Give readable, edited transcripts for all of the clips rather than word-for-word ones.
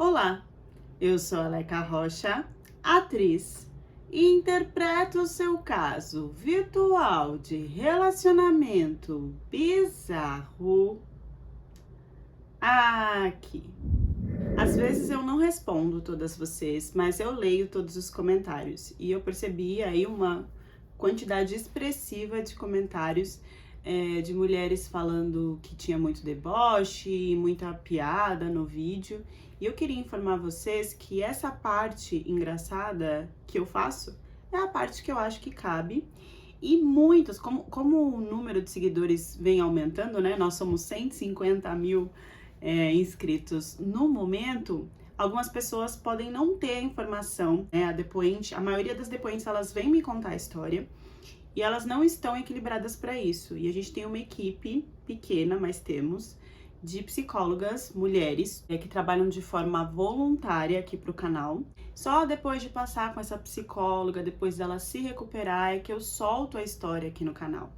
Olá, eu sou a Leca Rocha, atriz, e interpreto o seu caso virtual de relacionamento bizarro aqui. Às vezes eu não respondo todas vocês, mas eu leio todos os comentários e eu percebi aí uma quantidade expressiva de comentários de mulheres falando que tinha muito deboche, muita piada no vídeo. E eu queria informar vocês que essa parte engraçada que eu faço é a parte que eu acho que cabe. E muitos, como o número de seguidores vem aumentando, né? Nós somos 150 mil inscritos no momento. Algumas pessoas podem não ter a informação, né? A maioria das depoentes, elas vêm me contar a história e elas não estão equilibradas para isso. E a gente tem uma equipe pequena, mas temos, de psicólogas, mulheres, que trabalham de forma voluntária aqui para o canal. Só depois de passar com essa psicóloga, depois dela se recuperar, é que eu solto a história aqui no canal.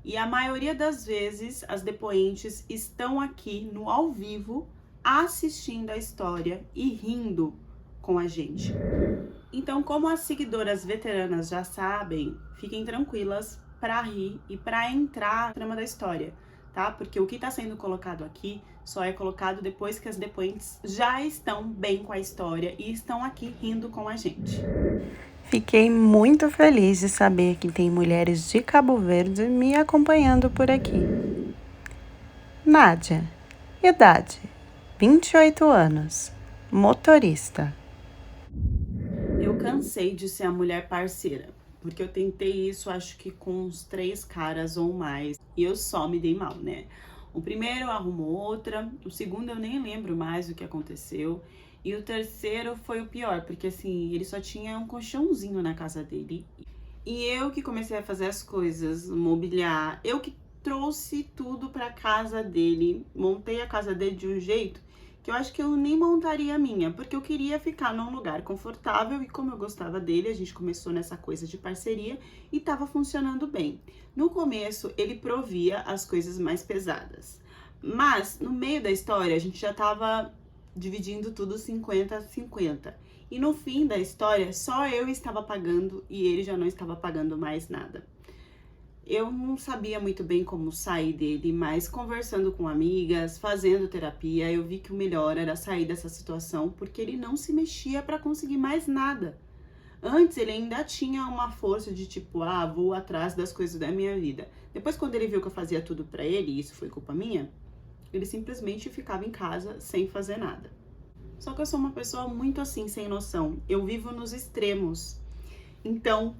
E a maioria das vezes, as depoentes estão aqui no ao vivo, assistindo a história e rindo com a gente. Então, como as seguidoras veteranas já sabem, fiquem tranquilas para rir e para entrar na trama da história, tá? Porque o que está sendo colocado aqui só é colocado depois que as depoentes já estão bem com a história e estão aqui rindo com a gente. Fiquei muito feliz de saber que tem mulheres de Cabo Verde me acompanhando por aqui. Nádia, idade, 28 anos, motorista. Eu cansei de ser a mulher parceira, porque eu tentei isso acho que com uns 3 caras ou mais, e eu só me dei mal, né? O primeiro arrumou outra, o segundo eu nem lembro mais o que aconteceu, e o terceiro foi o pior, porque assim, ele só tinha um colchãozinho na casa dele, e eu que comecei a fazer as coisas, mobiliar, eu que trouxe tudo pra casa dele, montei a casa dele de um jeito que eu acho que eu nem montaria a minha, porque eu queria ficar num lugar confortável e como eu gostava dele, a gente começou nessa coisa de parceria e tava funcionando bem. No começo, ele provia as coisas mais pesadas, mas no meio da história, a gente já tava dividindo tudo 50-50. E no fim da história, só eu estava pagando e ele já não estava pagando mais nada. Eu não sabia muito bem como sair dele, mas conversando com amigas, fazendo terapia, eu vi que o melhor era sair dessa situação, porque ele não se mexia para conseguir mais nada. Antes ele ainda tinha uma força de tipo, vou atrás das coisas da minha vida. Depois, quando ele viu que eu fazia tudo para ele, e isso foi culpa minha, ele simplesmente ficava em casa sem fazer nada. Só que eu sou uma pessoa muito assim, sem noção. Eu vivo nos extremos. Então,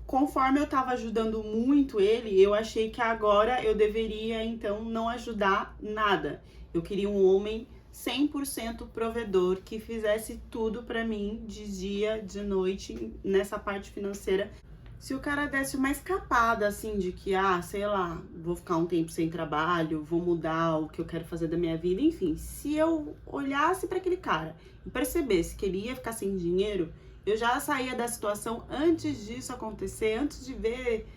conforme eu tava ajudando muito ele, eu achei que agora eu deveria, então, não ajudar nada. Eu queria um homem 100% provedor, que fizesse tudo pra mim, de dia, de noite, nessa parte financeira. Se o cara desse uma escapada, assim, de que, sei lá, vou ficar um tempo sem trabalho, vou mudar o que eu quero fazer da minha vida, enfim. Se eu olhasse pra aquele cara e percebesse que ele ia ficar sem dinheiro, eu já saía da situação antes disso acontecer, antes de ver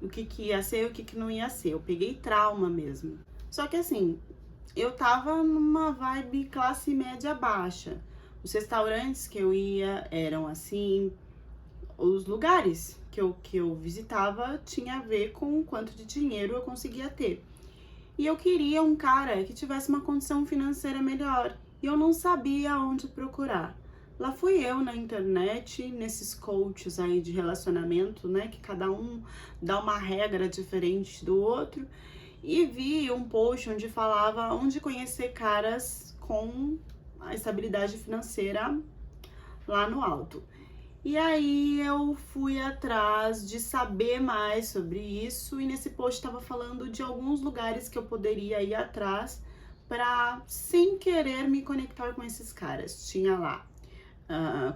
o que ia ser e o que não ia ser. Eu peguei trauma mesmo. Só que assim, eu tava numa vibe classe média baixa. Os restaurantes que eu ia eram assim, os lugares que eu visitava tinha a ver com o quanto de dinheiro eu conseguia ter. E eu queria um cara que tivesse uma condição financeira melhor. E eu não sabia onde procurar. Lá fui eu na internet, nesses coaches aí de relacionamento, né? Que cada um dá uma regra diferente do outro. E vi um post onde falava onde conhecer caras com a estabilidade financeira lá no alto. E aí eu fui atrás de saber mais sobre isso e nesse post estava falando de alguns lugares que eu poderia ir atrás para, sem querer, me conectar com esses caras. Tinha lá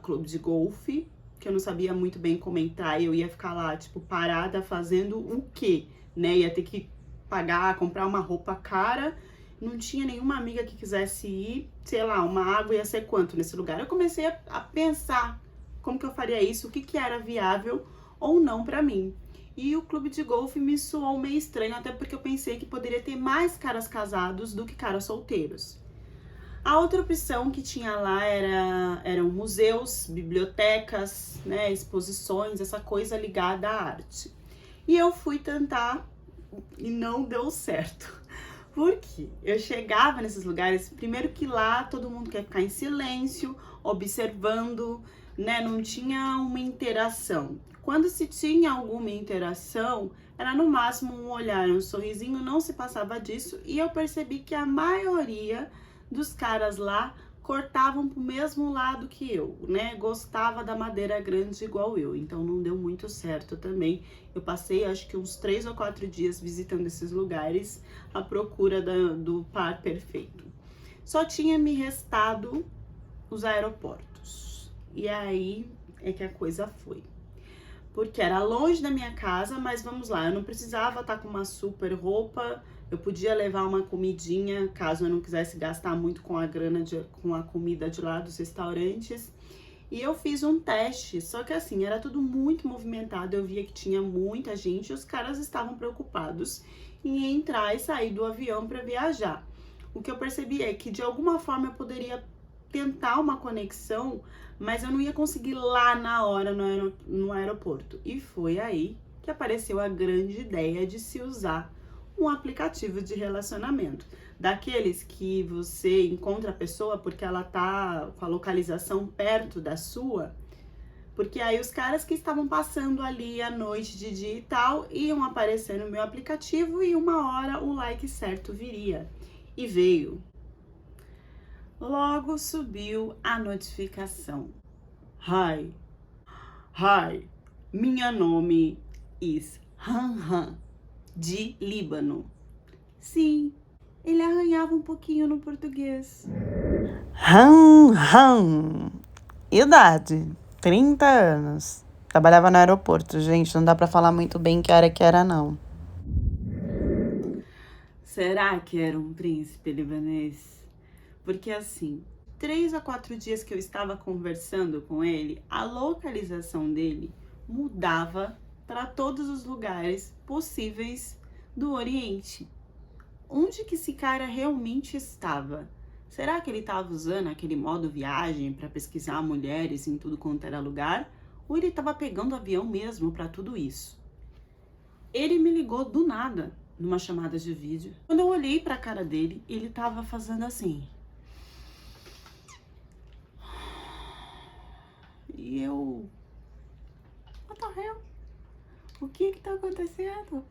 clube de golfe, que eu não sabia muito bem como entrar, eu ia ficar lá, tipo, parada fazendo o quê, né? Ia ter que pagar, comprar uma roupa cara, não tinha nenhuma amiga que quisesse ir, sei lá, uma água ia ser quanto nesse lugar? Eu comecei a pensar como que eu faria isso, o que era viável ou não pra mim. E o clube de golfe me soou meio estranho, até porque eu pensei que poderia ter mais caras casados do que caras solteiros. A outra opção que tinha lá eram museus, bibliotecas, né, exposições, essa coisa ligada à arte. E eu fui tentar e não deu certo. Por quê? Eu chegava nesses lugares, primeiro que lá todo mundo quer ficar em silêncio, observando, né? Não tinha uma interação. Quando se tinha alguma interação, era no máximo um olhar, um sorrisinho, não se passava disso. E eu percebi que a maioria dos caras lá cortavam pro mesmo lado que eu, né? Gostava da madeira grande igual eu, então não deu muito certo também. Eu passei acho que uns 3 ou 4 dias visitando esses lugares à procura do par perfeito. Só tinha me restado os aeroportos. E aí é que a coisa foi. Porque era longe da minha casa, mas vamos lá, eu não precisava estar com uma super roupa, eu podia levar uma comidinha, caso eu não quisesse gastar muito com a grana, com a comida de lá dos restaurantes. E eu fiz um teste, só que assim, era tudo muito movimentado, eu via que tinha muita gente e os caras estavam preocupados em entrar e sair do avião para viajar. O que eu percebi é que de alguma forma eu poderia tentar uma conexão, mas eu não ia conseguir lá na hora no aeroporto. E foi aí que apareceu a grande ideia de se usar um aplicativo de relacionamento. Daqueles que você encontra a pessoa porque ela tá com a localização perto da sua, porque aí os caras que estavam passando ali à noite, de dia e tal, iam aparecer no meu aplicativo e uma hora o like certo viria. E veio. Logo subiu a notificação. Hi, minha nome is Han, de Líbano. Sim, ele arranhava um pouquinho no português. Han. Idade, 30 anos. Trabalhava no aeroporto, gente, não dá pra falar muito bem que área que era, não. Será que era um príncipe libanês? Porque assim, 3 a 4 dias que eu estava conversando com ele, a localização dele mudava para todos os lugares possíveis do Oriente. Onde que esse cara realmente estava? Será que ele estava usando aquele modo viagem para pesquisar mulheres em tudo quanto era lugar? Ou ele estava pegando avião mesmo para tudo isso? Ele me ligou do nada numa chamada de vídeo. Quando eu olhei para a cara dele, ele estava fazendo assim. E eu... What the hell? O que tá acontecendo?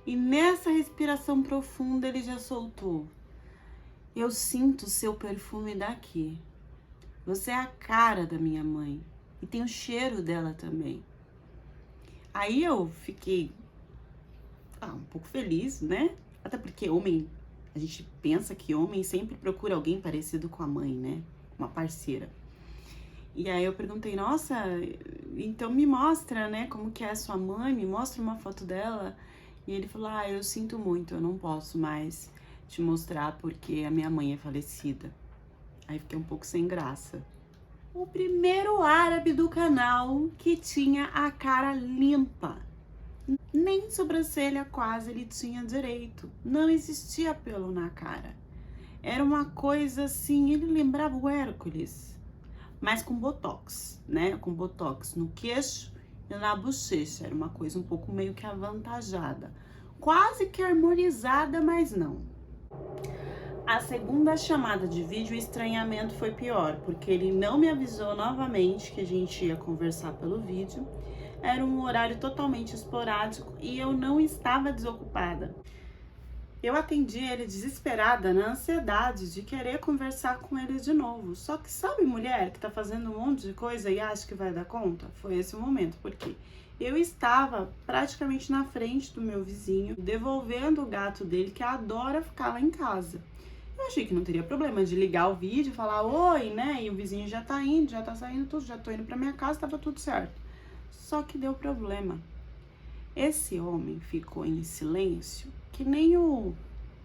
E nessa respiração profunda ele já soltou. Eu sinto o seu perfume daqui. Você é a cara da minha mãe. E tem o cheiro dela também. Aí eu fiquei um pouco feliz, né? Até porque homem, a gente pensa que homem sempre procura alguém parecido com a mãe, né? Uma parceira. E aí eu perguntei, nossa, então me mostra, né, como que é a sua mãe, me mostra uma foto dela. E ele falou, eu sinto muito, eu não posso mais te mostrar porque a minha mãe é falecida. Aí fiquei um pouco sem graça. O primeiro árabe do canal que tinha a cara limpa. Nem sobrancelha quase ele tinha direito. Não existia pelo na cara. Era uma coisa assim, ele lembrava o Hércules, mas com botox, né? Com botox no queixo e na bochecha. Era uma coisa um pouco meio que avantajada. Quase que harmonizada, mas não. A segunda chamada de vídeo, o estranhamento foi pior, porque ele não me avisou novamente que a gente ia conversar pelo vídeo. Era um horário totalmente esporádico e eu não estava desocupada. Eu atendi ele desesperada, na ansiedade de querer conversar com ele de novo. Só que sabe mulher que tá fazendo um monte de coisa e acha que vai dar conta? Foi esse o momento, porque eu estava praticamente na frente do meu vizinho, devolvendo o gato dele, que adora ficar lá em casa. Eu achei que não teria problema de ligar o vídeo e falar oi, né? E o vizinho já tá indo, já tá saindo tudo, já tô indo pra minha casa, tava tudo certo. Só que deu problema. Esse homem ficou em silêncio, que nem o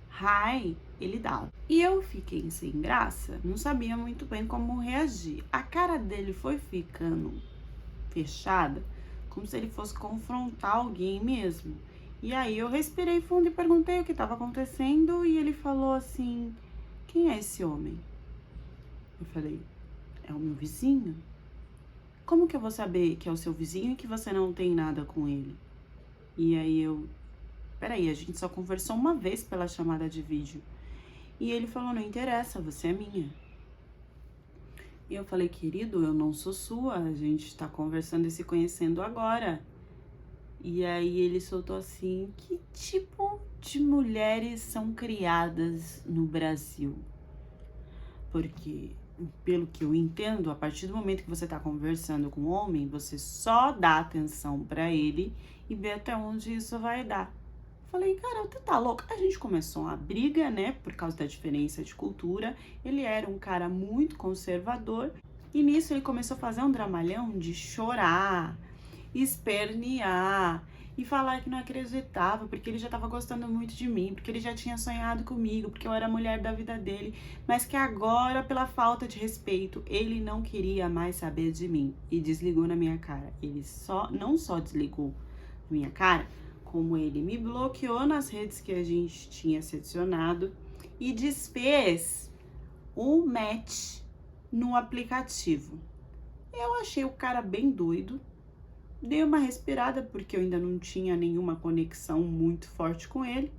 hi ele dava. E eu fiquei sem graça, não sabia muito bem como reagir. A cara dele foi ficando fechada, como se ele fosse confrontar alguém mesmo. E aí eu respirei fundo e perguntei o que estava acontecendo e ele falou assim, quem é esse homem? Eu falei, é o meu vizinho? Como que eu vou saber que é o seu vizinho e que você não tem nada com ele? E aí peraí, a gente só conversou uma vez pela chamada de vídeo. E ele falou, não interessa, você é minha. E eu falei, querido, eu não sou sua, a gente tá conversando e se conhecendo agora. E aí ele soltou assim, que tipo de mulheres são criadas no Brasil? Porque, pelo que eu entendo, a partir do momento que você tá conversando com um homem, você só dá atenção pra ele e vê até onde isso vai dar. Falei, cara, tu tá louco? A gente começou uma briga, né, por causa da diferença de cultura. Ele era um cara muito conservador e nisso ele começou a fazer um dramalhão de chorar, espernear e falar que não acreditava, porque ele já tava gostando muito de mim, porque ele já tinha sonhado comigo, porque eu era a mulher da vida dele, mas que agora, pela falta de respeito, ele não queria mais saber de mim e desligou na minha cara. Ele não só desligou na minha cara, como ele me bloqueou nas redes que a gente tinha se adicionado e desfez um match no aplicativo. Eu achei o cara bem doido, dei uma respirada porque eu ainda não tinha nenhuma conexão muito forte com ele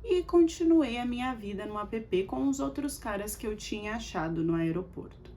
e continuei a minha vida no app com os outros caras que eu tinha achado no aeroporto.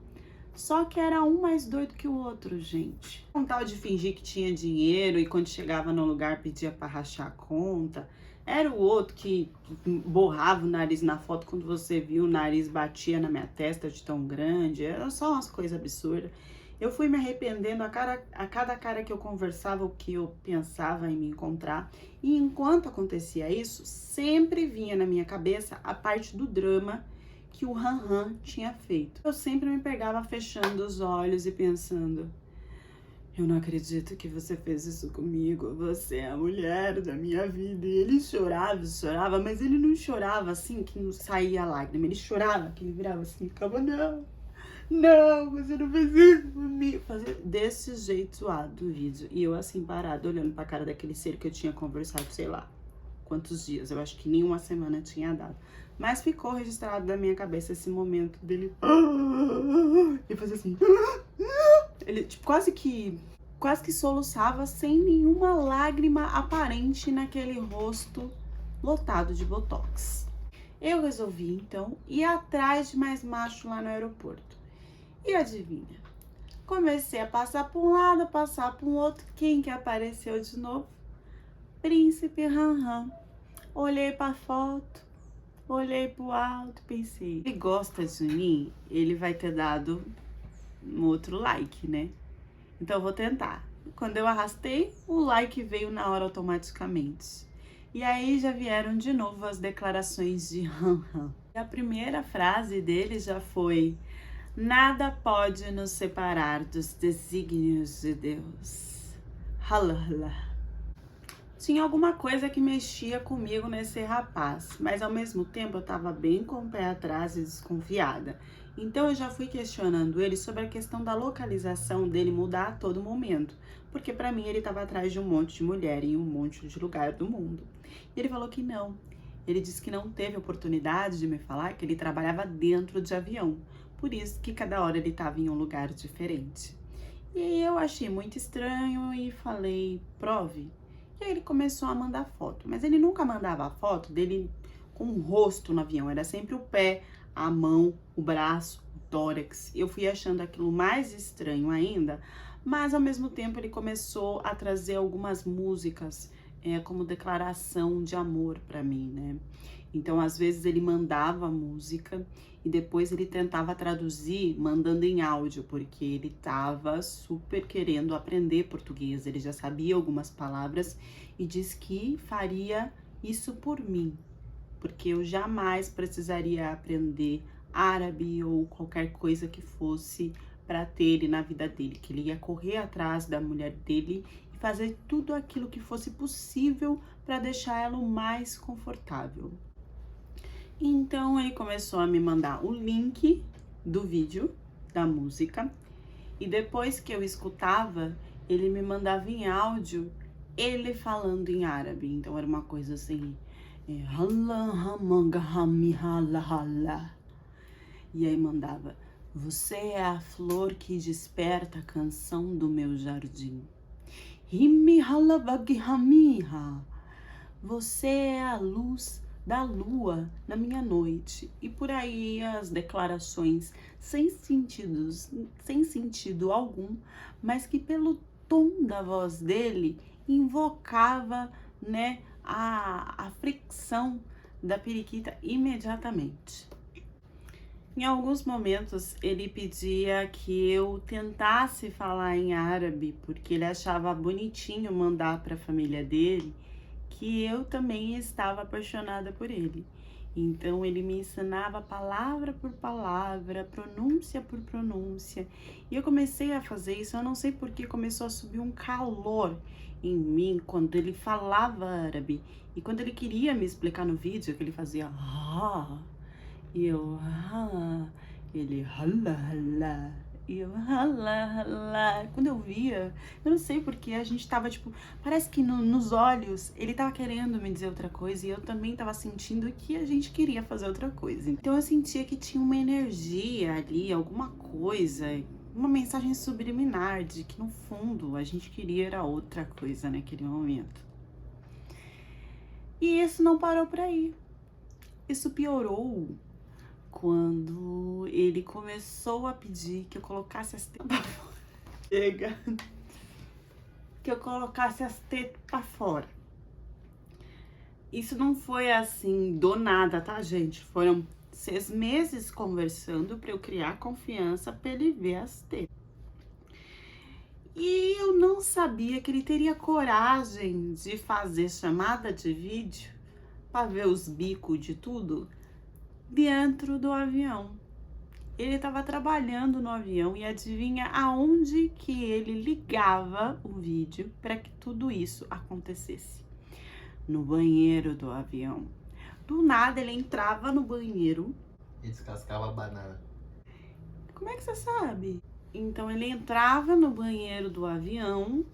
Só que era um mais doido que o outro, gente. Um tal de fingir que tinha dinheiro e quando chegava no lugar pedia pra rachar a conta. Era o outro que borrava o nariz na foto, quando você viu o nariz batia na minha testa de tão grande. Era só umas coisas absurdas. Eu fui me arrependendo a cada cara que eu conversava, o que eu pensava em me encontrar. E enquanto acontecia isso, sempre vinha na minha cabeça a parte do drama que o Han tinha feito. Eu sempre me pegava fechando os olhos e pensando, eu não acredito que você fez isso comigo, você é a mulher da minha vida. E ele chorava, mas ele não chorava assim que não saía lágrima, ele chorava, que ele virava assim, ficava, não, você não fez isso comigo. Fazer desse jeito zoado o vídeo. E eu assim, parada, olhando pra cara daquele ser que eu tinha conversado, sei lá, quantos dias, eu acho que nenhuma semana tinha dado. Mas ficou registrado na minha cabeça esse momento dele. Ele fazia assim. Ele tipo, quase que soluçava sem nenhuma lágrima aparente naquele rosto lotado de botox. Eu resolvi então ir atrás de mais macho lá no aeroporto. E adivinha? Comecei a passar por um lado, passar por um outro. Quem que apareceu de novo? Príncipe Han. Olhei pra foto, olhei pro alto, pensei, ele gosta de mim, ele vai ter dado um outro like, né? Então eu vou tentar. Quando eu arrastei, o like veio na hora automaticamente. E aí já vieram de novo as declarações de Han. A primeira frase dele já foi: nada pode nos separar dos desígnios de Deus. Halala. Tinha alguma coisa que mexia comigo nesse rapaz, mas ao mesmo tempo eu tava bem com o pé atrás e desconfiada. Então eu já fui questionando ele sobre a questão da localização dele mudar a todo momento, porque pra mim ele tava atrás de um monte de mulher em um monte de lugar do mundo. E ele falou que não. Ele disse que não teve oportunidade de me falar que ele trabalhava dentro de avião, por isso que cada hora ele tava em um lugar diferente. E eu achei muito estranho e falei, prove. E aí ele começou a mandar foto, mas ele nunca mandava a foto dele com o rosto no avião, era sempre o pé, a mão, o braço, o tórax. Eu fui achando aquilo mais estranho ainda, mas ao mesmo tempo ele começou a trazer algumas músicas como declaração de amor pra mim, né? Então, às vezes ele mandava a música e depois ele tentava traduzir mandando em áudio, porque ele tava super querendo aprender português, ele já sabia algumas palavras e disse que faria isso por mim, porque eu jamais precisaria aprender árabe ou qualquer coisa que fosse para ter ele na vida dele, que ele ia correr atrás da mulher dele e fazer tudo aquilo que fosse possível para deixar ela o mais confortável. Então ele começou a me mandar o link do vídeo, da música, e depois que eu escutava, ele me mandava em áudio, ele falando em árabe. Então era uma coisa assim, e aí mandava, Você é a flor que desperta a canção do meu jardim. Himi halabagihamiha. Você é a luz da lua na minha noite. E por aí as declarações sem sentido algum, mas que pelo tom da voz dele invocava, né, a fricção da periquita imediatamente. Em alguns momentos ele pedia que eu tentasse falar em árabe, porque ele achava bonitinho mandar para a família dele que eu também estava apaixonada por ele. Então ele me ensinava palavra por palavra, pronúncia por pronúncia. E eu comecei a fazer isso, eu não sei porque começou a subir um calor em mim quando ele falava árabe. E quando ele queria me explicar no vídeo, que ele fazia e eu ele hala. E eu hala. Quando eu via, eu não sei porque a gente tava tipo, parece que nos olhos ele tava querendo me dizer outra coisa e eu também tava sentindo que a gente queria fazer outra coisa. Então eu sentia que tinha uma energia ali, alguma coisa, uma mensagem subliminar de que no fundo a gente queria era outra coisa naquele momento. E isso não parou por aí. Isso piorou quando ele começou a pedir que eu colocasse as tetas pra fora. Chega. Que eu colocasse as tetas pra fora. Isso não foi assim do nada, tá, gente? Foram 6 meses conversando pra eu criar confiança pra ele ver as tetas. E eu não sabia que ele teria coragem de fazer chamada de vídeo pra ver os bicos de tudo dentro do avião. Ele estava trabalhando no avião e adivinha aonde que ele ligava o vídeo para que tudo isso acontecesse? No banheiro do avião. Do nada ele entrava no banheiro e descascava a banana. Como é que você sabe? Então ele entrava no banheiro do avião,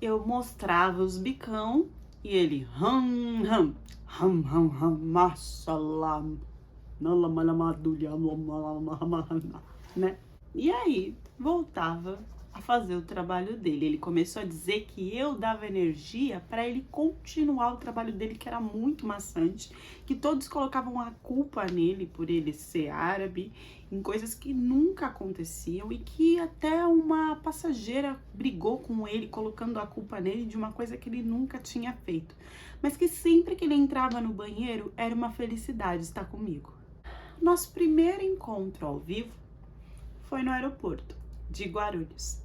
eu mostrava os bicão e ele mashallah, né? E aí voltava a fazer o trabalho dele. Ele começou a dizer que eu dava energia para ele continuar o trabalho dele, que era muito maçante, que todos colocavam a culpa nele por ele ser árabe, em coisas que nunca aconteciam e que até uma passageira brigou com ele, colocando a culpa nele de uma coisa que ele nunca tinha feito. Mas que sempre que ele entrava no banheiro era uma felicidade estar comigo. Nosso primeiro encontro ao vivo foi no aeroporto de Guarulhos.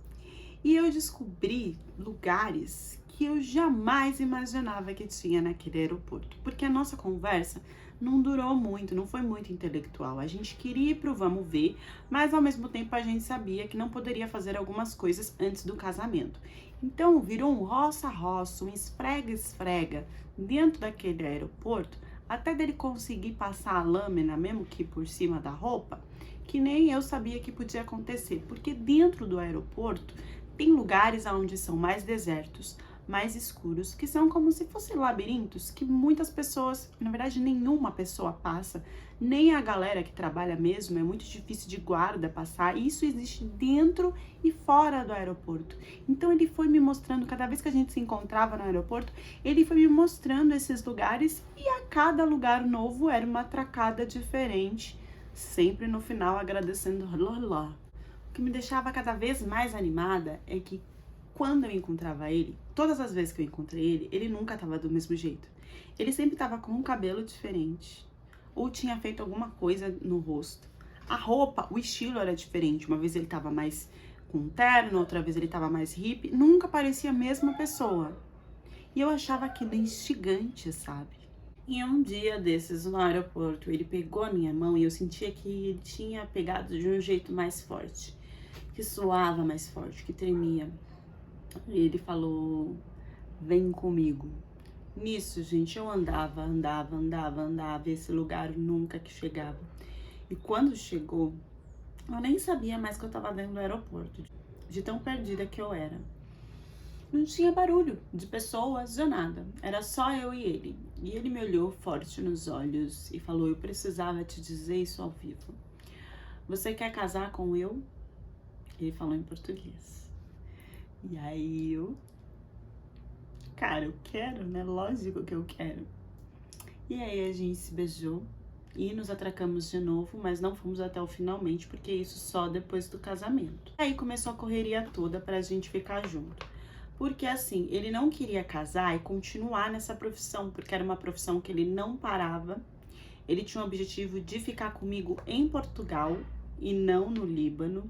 E eu descobri lugares que eu jamais imaginava que tinha naquele aeroporto. Porque a nossa conversa não durou muito, não foi muito intelectual. A gente queria ir pro vamos ver, mas ao mesmo tempo a gente sabia que não poderia fazer algumas coisas antes do casamento. Então virou um roça-roça, um esfrega-esfrega dentro daquele aeroporto, até dele conseguir passar a lâmina, mesmo que por cima da roupa, que nem eu sabia que podia acontecer. Porque dentro do aeroporto tem lugares onde são mais desertos, mais escuros, que são como se fossem labirintos, que muitas pessoas, na verdade nenhuma pessoa passa, nem a galera que trabalha mesmo, é muito difícil de guarda passar, e isso existe dentro e fora do aeroporto. Então ele foi me mostrando, cada vez que a gente se encontrava no aeroporto, ele foi me mostrando esses lugares, e a cada lugar novo era uma atracada diferente, sempre no final agradecendo Allah. O que me deixava cada vez mais animada é que quando eu encontrava ele, todas as vezes que eu encontrei ele, ele nunca estava do mesmo jeito. Ele sempre estava com um cabelo diferente, ou tinha feito alguma coisa no rosto. A roupa, o estilo era diferente. Uma vez ele estava mais com um terno, outra vez ele estava mais hippie. Nunca parecia a mesma pessoa. E eu achava aquilo instigante, sabe? E um dia desses, no aeroporto, ele pegou a minha mão e eu sentia que ele tinha pegado de um jeito mais forte, que suava mais forte, que tremia. E ele falou, vem comigo. Nisso, gente, eu andava, esse lugar nunca que chegava. E quando chegou, eu nem sabia mais que eu tava dentro do aeroporto, de tão perdida que eu era. Não tinha barulho de pessoas, de nada. Era só eu e ele. E ele me olhou forte nos olhos e falou, eu precisava te dizer isso ao vivo. você quer casar com eu? Ele falou em português. E aí cara, eu quero, né? Lógico que eu quero. E aí a gente se beijou e nos atracamos de novo, mas não fomos até o finalmente, porque isso só depois do casamento. Aí começou a correria toda pra gente ficar junto. Porque assim, ele não queria casar e continuar nessa profissão, porque era uma profissão que ele não parava. Ele tinha o objetivo de ficar comigo em Portugal e não no Líbano.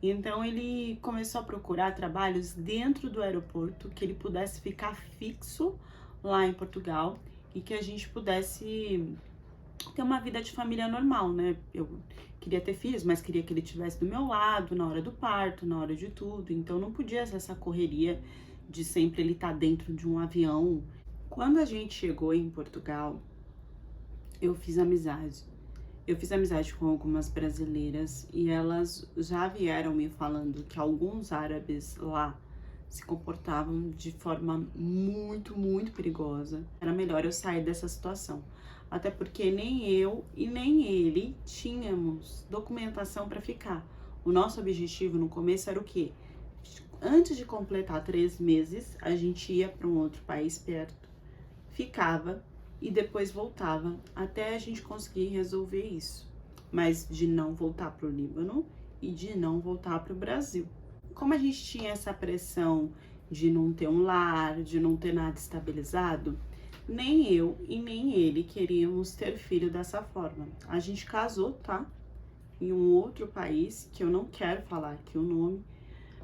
Então ele começou a procurar trabalhos dentro do aeroporto, que ele pudesse ficar fixo lá em Portugal e que a gente pudesse ter uma vida de família normal, né? Eu queria ter filhos, mas queria que ele estivesse do meu lado na hora do parto, na hora de tudo. Então não podia ser essa correria de sempre ele estar dentro de um avião. Quando a gente chegou em Portugal, eu fiz amizade. Eu fiz amizade com algumas brasileiras e elas já vieram me falando que alguns árabes lá se comportavam de forma muito, muito perigosa. Era melhor eu sair dessa situação. Até porque nem eu e nem ele tínhamos documentação para ficar. O nosso objetivo no começo era o quê? Antes de completar 3 meses, a gente ia para um outro país perto, ficava e depois voltava até a gente conseguir resolver isso. Mas de não voltar para o Líbano e de não voltar para o Brasil. Como a gente tinha essa pressão de não ter um lar, de não ter nada estabilizado, nem eu e nem ele queríamos ter filho dessa forma. A gente casou, tá? Em um outro país, que eu não quero falar aqui o nome,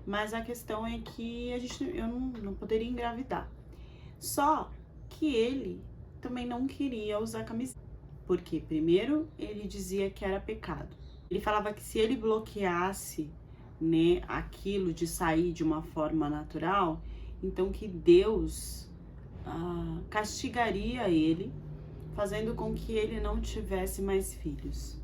mas a questão é que eu não poderia engravidar. Só que ele também não queria usar camisinha. Porque, primeiro, ele dizia que era pecado. Ele falava que se ele bloqueasse, né, aquilo de sair de uma forma natural, então que Deus castigaria ele, fazendo com que ele não tivesse mais filhos.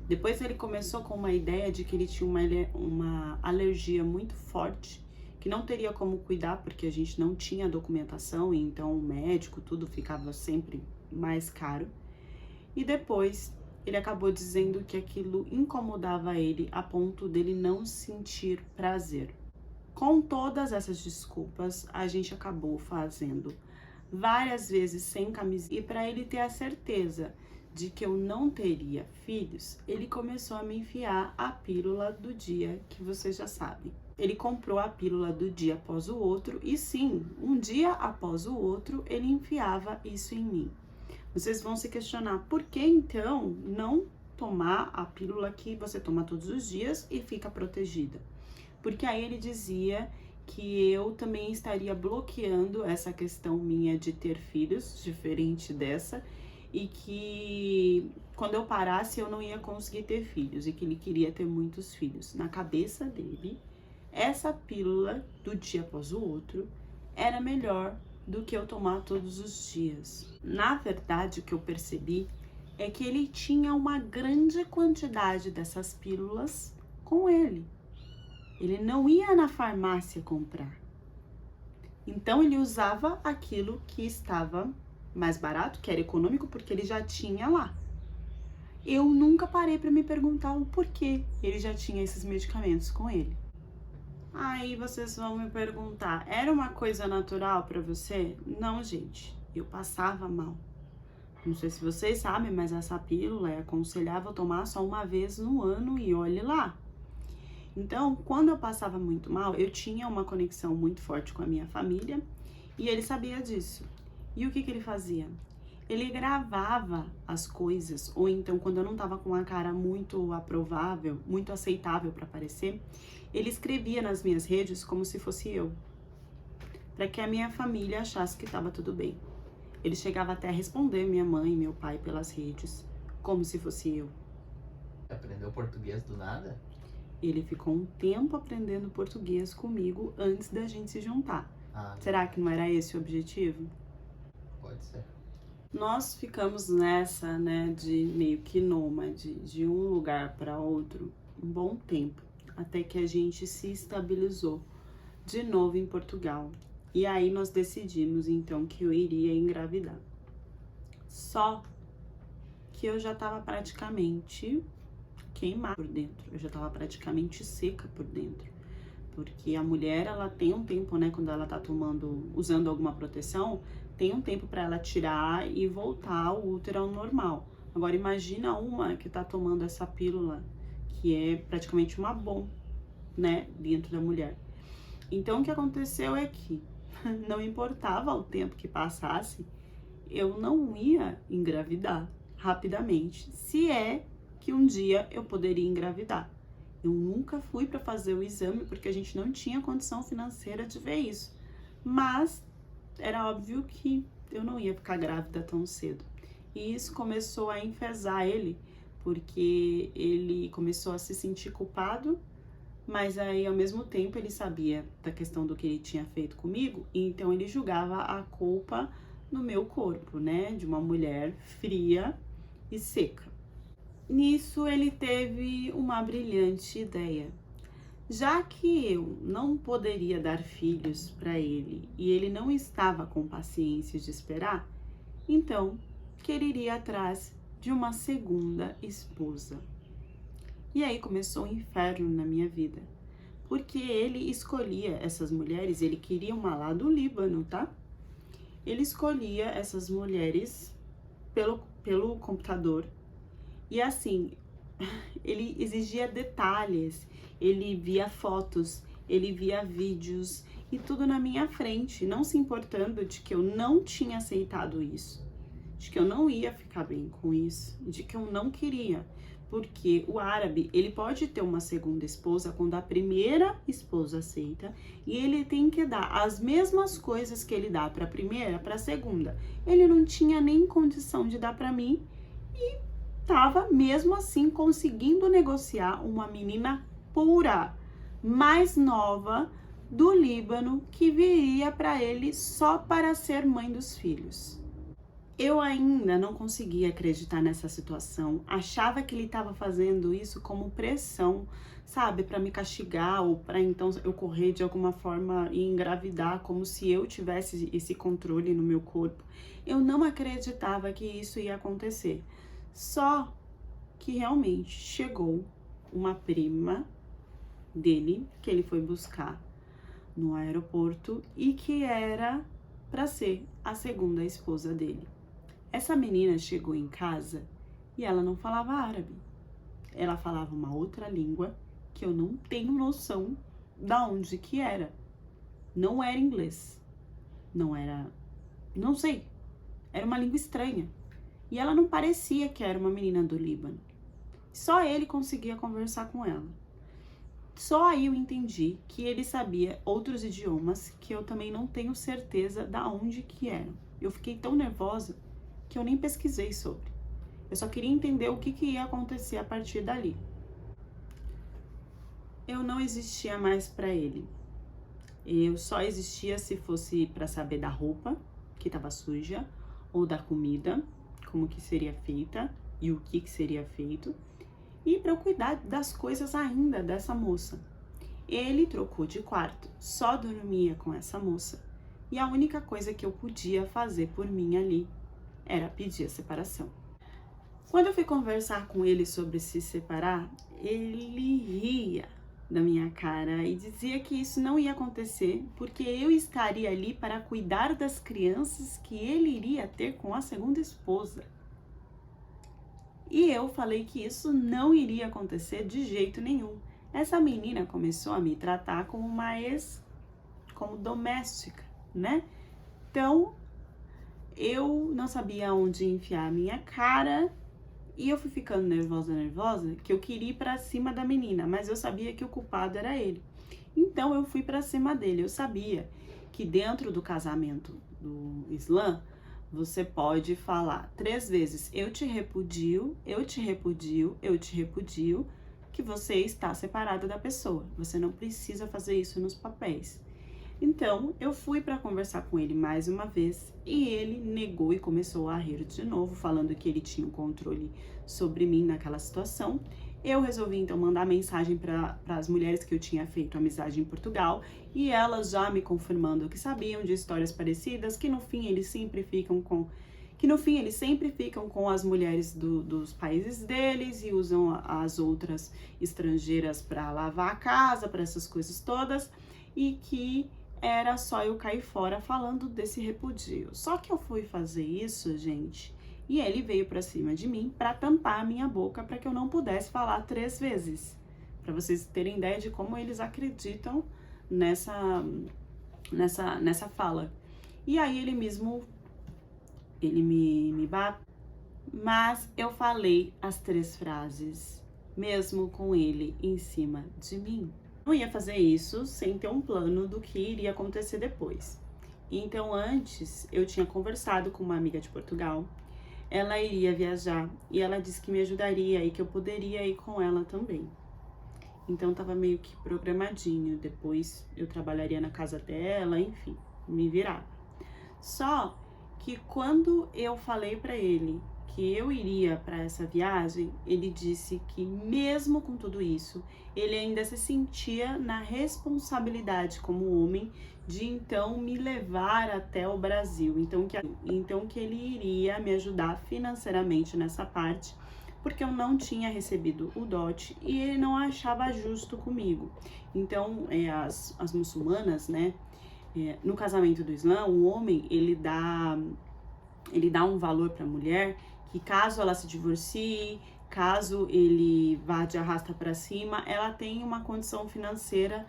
Depois ele começou com uma ideia de que ele tinha uma alergia muito forte, que não teria como cuidar porque a gente não tinha documentação, e então o médico, tudo ficava sempre mais caro. E depois ele acabou dizendo que aquilo incomodava ele a ponto dele não sentir prazer. Com todas essas desculpas, a gente acabou fazendo várias vezes sem camisinha. E para ele ter a certeza de que eu não teria filhos, ele começou a me enfiar a pílula do dia, que vocês já sabem. Ele comprou a pílula do dia após o outro e sim, um dia após o outro, ele enfiava isso em mim. Vocês vão se questionar, por que então não tomar a pílula que você toma todos os dias e fica protegida? Porque aí ele dizia que eu também estaria bloqueando essa questão minha de ter filhos, diferente dessa, e que quando eu parasse eu não ia conseguir ter filhos, e que ele queria ter muitos filhos. Na cabeça dele, essa pílula do dia após o outro era melhor do que eu tomar todos os dias. Na verdade, o que eu percebi é que ele tinha uma grande quantidade dessas pílulas com ele. Ele não ia na farmácia comprar. Então ele usava aquilo que estava mais barato, que era econômico, porque ele já tinha lá. Eu nunca parei para me perguntar o porquê ele já tinha esses medicamentos com ele. Aí vocês vão me perguntar, era uma coisa natural para você? Não, gente, eu passava mal. Não sei se vocês sabem, mas essa pílula é aconselhável tomar só uma vez no ano e olhe lá. Então, quando eu passava muito mal, eu tinha uma conexão muito forte com a minha família e ele sabia disso. E o que ele fazia? Ele gravava as coisas, ou então quando eu não tava com uma cara muito aprovável, muito aceitável para aparecer, ele escrevia nas minhas redes como se fosse eu, para que a minha família achasse que estava tudo bem. Ele chegava até a responder minha mãe e meu pai pelas redes, como se fosse eu. Aprendeu português do nada? Ele ficou um tempo aprendendo português comigo antes da gente se juntar. Será que não era esse o objetivo? Pode ser. Nós ficamos nessa, né, de meio que nômade, de um lugar para outro, um bom tempo, até que a gente se estabilizou de novo em Portugal. E aí nós decidimos então que eu iria engravidar. Só que eu já estava praticamente queimar por dentro. Eu já tava praticamente seca por dentro. Porque a mulher, ela tem um tempo, né, quando ela tá usando alguma proteção, tem um tempo para ela tirar e voltar o útero ao normal. Agora imagina uma que tá tomando essa pílula, que é praticamente uma bomba, né, dentro da mulher. Então o que aconteceu é que não importava o tempo que passasse, eu não ia engravidar rapidamente, se é que um dia eu poderia engravidar. Eu nunca fui para fazer o exame porque a gente não tinha condição financeira de ver isso. Mas era óbvio que eu não ia ficar grávida tão cedo. E isso começou a enfesar ele, porque ele começou a se sentir culpado, mas aí ao mesmo tempo ele sabia da questão do que ele tinha feito comigo, e então ele julgava a culpa no meu corpo, né, de uma mulher fria e seca. Nisso ele teve uma brilhante ideia. Já que eu não poderia dar filhos para ele e ele não estava com paciência de esperar, então que ele iria atrás de uma segunda esposa. E aí começou o inferno na minha vida, porque ele escolhia essas mulheres, ele queria uma lá do Líbano, tá? Ele escolhia essas mulheres pelo computador. E assim, ele exigia detalhes, ele via fotos, ele via vídeos e tudo na minha frente, não se importando de que eu não tinha aceitado isso, de que eu não ia ficar bem com isso, de que eu não queria. Porque o árabe, ele pode ter uma segunda esposa quando a primeira esposa aceita, e ele tem que dar as mesmas coisas que ele dá para a primeira, para a segunda. Ele não tinha nem condição de dar para mim e estava mesmo assim conseguindo negociar uma menina pura, mais nova, do Líbano, que viria para ele só para ser mãe dos filhos. Eu ainda não conseguia acreditar nessa situação, achava que ele estava fazendo isso como pressão, sabe, para me castigar ou para então eu correr de alguma forma e engravidar, como se eu tivesse esse controle no meu corpo. Eu não acreditava que isso ia acontecer. Só que realmente chegou uma prima dele, que ele foi buscar no aeroporto e que era para ser a segunda esposa dele. Essa menina chegou em casa e ela não falava árabe. Ela falava uma outra língua que eu não tenho noção da onde que era. Não era inglês. Não sei. Era uma língua estranha. E ela não parecia que era uma menina do Líbano. Só ele conseguia conversar com ela. Só aí eu entendi que ele sabia outros idiomas que eu também não tenho certeza da onde que eram. Eu fiquei tão nervosa que eu nem pesquisei sobre. Eu só queria entender o que ia acontecer a partir dali. Eu não existia mais para ele. Eu só existia se fosse para saber da roupa que estava suja ou da comida, como que seria feita e o que seria feito, e para eu cuidar das coisas ainda dessa moça. Ele trocou de quarto, só dormia com essa moça, e a única coisa que eu podia fazer por mim ali era pedir a separação. Quando eu fui conversar com ele sobre se separar, ele ria da minha cara e dizia que isso não ia acontecer porque eu estaria ali para cuidar das crianças que ele iria ter com a segunda esposa. E eu falei que isso não iria acontecer de jeito nenhum. Essa menina começou a me tratar como como doméstica, né? Então, eu não sabia onde enfiar a minha cara e eu fui ficando nervosa, que eu queria ir pra cima da menina, mas eu sabia que o culpado era ele. Então, eu fui pra cima dele. Eu sabia que dentro do casamento do Islã, você pode falar 3 vezes, eu te repudio, eu te repudio, eu te repudio, que você está separada da pessoa. Você não precisa fazer isso nos papéis. Então, eu fui para conversar com ele mais uma vez e ele negou e começou a rir de novo, falando que ele tinha um controle sobre mim naquela situação. Eu resolvi então mandar mensagem para as mulheres que eu tinha feito amizade em Portugal e elas já me confirmando que sabiam de histórias parecidas, que no fim eles sempre ficam com que no fim eles sempre ficam com as mulheres dos países deles e usam as outras estrangeiras para lavar a casa, para essas coisas todas, e que era só eu cair fora falando desse repudio. Só que eu fui fazer isso, gente, e ele veio pra cima de mim pra tampar a minha boca para que eu não pudesse falar 3 vezes. Pra vocês terem ideia de como eles acreditam nessa fala. E aí ele me bate, mas eu falei as 3 frases, mesmo com ele em cima de mim. Não ia fazer isso sem ter um plano do que iria acontecer depois. Então, antes, eu tinha conversado com uma amiga de Portugal. Ela iria viajar e ela disse que me ajudaria e que eu poderia ir com ela também. Então, tava meio que programadinho. Depois, eu trabalharia na casa dela, enfim, me virava. Só que quando eu falei pra ele que eu iria para essa viagem, ele disse que mesmo com tudo isso, ele ainda se sentia na responsabilidade como homem de então me levar até o Brasil. Então que ele iria me ajudar financeiramente nessa parte, porque eu não tinha recebido o dote e ele não achava justo comigo. Então, as muçulmanas, né, no casamento do Islã, o homem, ele dá um valor para a mulher que caso ela se divorcie, caso ele vá de arrasta para cima, ela tem uma condição financeira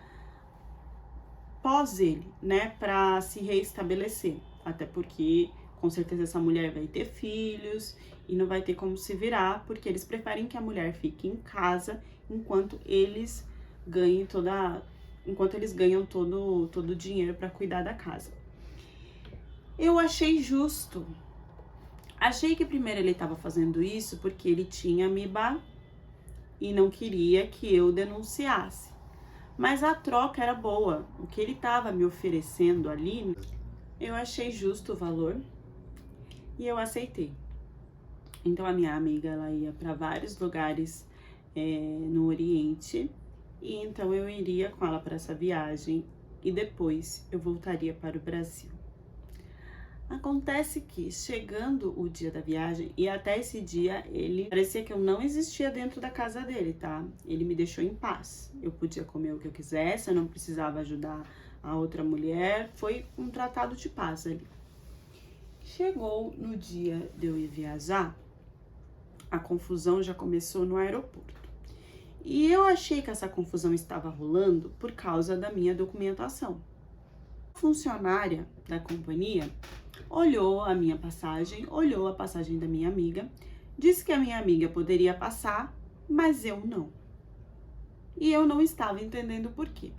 pós ele, né, para se reestabelecer. Até porque, com certeza, essa mulher vai ter filhos e não vai ter como se virar, porque eles preferem que a mulher fique em casa enquanto eles ganhem todo o dinheiro para cuidar da casa. Eu achei justo. Achei que primeiro ele estava fazendo isso porque ele tinha MIBA e não queria que eu denunciasse. Mas a troca era boa. O que ele estava me oferecendo ali, eu achei justo o valor e eu aceitei. Então a minha amiga, ela ia para vários lugares no Oriente e então eu iria com ela para essa viagem e depois eu voltaria para o Brasil. Acontece que, chegando o dia da viagem, e até esse dia, parecia que eu não existia dentro da casa dele, tá? Ele me deixou em paz. Eu podia comer o que eu quisesse, eu não precisava ajudar a outra mulher. Foi um tratado de paz ali. Chegou no dia de eu ir viajar, a confusão já começou no aeroporto. E eu achei que essa confusão estava rolando por causa da minha documentação. A funcionária da companhia olhou a minha passagem, olhou a passagem da minha amiga, disse que a minha amiga poderia passar, mas eu não. E eu não estava entendendo por quê.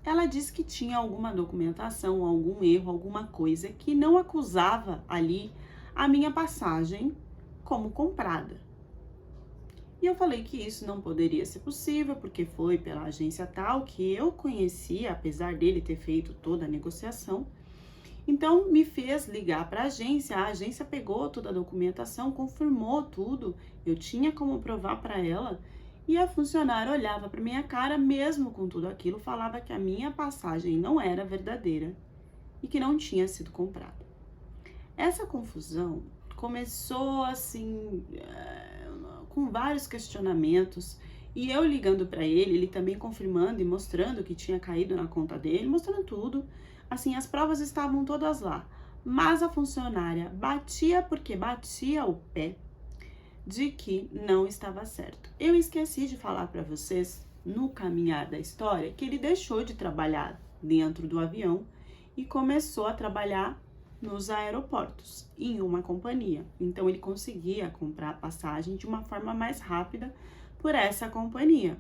Ela disse que tinha alguma documentação, algum erro, alguma coisa que não acusava ali a minha passagem como comprada. E eu falei que isso não poderia ser possível, porque foi pela agência tal que eu conhecia, apesar dele ter feito toda a negociação. Então, me fez ligar para a agência pegou toda a documentação, confirmou tudo, eu tinha como provar para ela, e a funcionária olhava para minha cara, mesmo com tudo aquilo, falava que a minha passagem não era verdadeira e que não tinha sido comprada. Essa confusão começou assim, com vários questionamentos, e eu ligando para ele também confirmando e mostrando que tinha caído na conta dele, mostrando tudo. Assim, as provas estavam todas lá, mas a funcionária batia porque batia o pé de que não estava certo. Eu esqueci de falar para vocês, no caminhar da história, que ele deixou de trabalhar dentro do avião e começou a trabalhar nos aeroportos, em uma companhia. Então, ele conseguia comprar a passagem de uma forma mais rápida por essa companhia.